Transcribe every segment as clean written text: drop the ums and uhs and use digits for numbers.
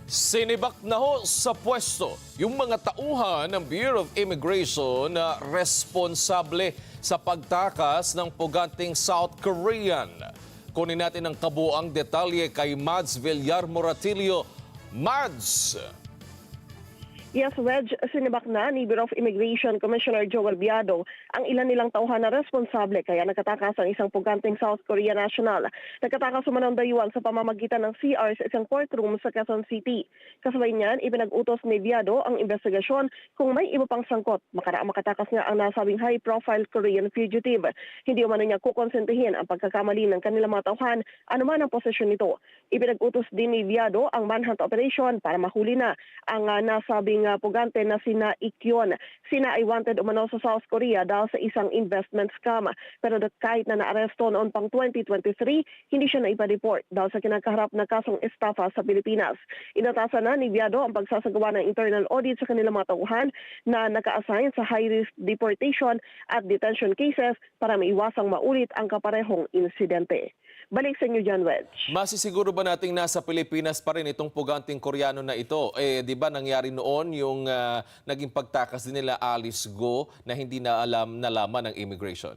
Sinibak na ho sa pwesto yung mga tauhan ng Bureau of Immigration na responsable sa pagtakas ng puganting South Korean. Kunin natin ang kabuang detalye kay Mads Villar Moratilio. Mads! Yes, Wedge, sinibak na ni Bureau of Immigration Commissioner Joel Biado ang ilan nilang tauhan na responsable kaya nakatakas ang isang puganteng South Korea national. Nakatakas sumanang dayuhan sa pamamagitan ng CR sa isang courtroom sa Quezon City. Kasabay niyan, ipinag-utos ni Biado ang investigasyon kung may iba pang sangkot. Makaraang makatakas nga ang nasabing high-profile Korean fugitive. Hindi umano niya kukonsentihin ang pagkakamali ng kanilang mga tauhan, anuman ang posisyon nito. Ipinag-utos din ni Biado ang manhunt operation para mahuli na ang nasabing pugante na sina Ikyon. Sina ay wanted umano sa South Korea dahil sa isang investment scam. Pero kahit na naaresto noon pang 2023, hindi siya naipa-report dahil sa kinakaharap na kasong estafa sa Pilipinas. Inatasan na ni Biado ang pagsasagawa ng internal audit sa kanilang mga tauhan na naka-assign sa high-risk deportation at detention cases para maiwasang maulit ang kaparehong insidente. Balik sa inyo dyan, Wedge. Masisiguro ba nating nasa Pilipinas pa rin itong puganting Koreano na ito? Di ba nangyari noon yung naging pagtakas din nila Alice Go na hindi na nalaman ng immigration?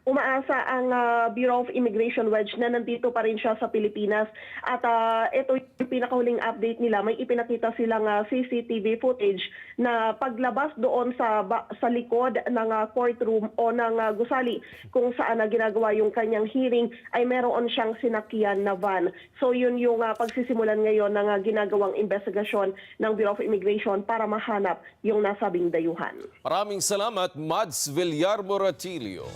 Umaasa ang Bureau of Immigration, Wedge, na nandito pa rin siya sa Pilipinas. At ito yung pinakahuling update nila. May ipinakita silang CCTV footage na paglabas doon sa likod ng courtroom o ng gusali kung saan ginagawa yung kanyang hearing ay meron siyang sinakyan na van. So yun yung pagsisimulan ngayon ng ginagawang investigasyon ng Bureau of Immigration para mahanap yung nasabing dayuhan. Maraming salamat, Mads Villar Moratilio.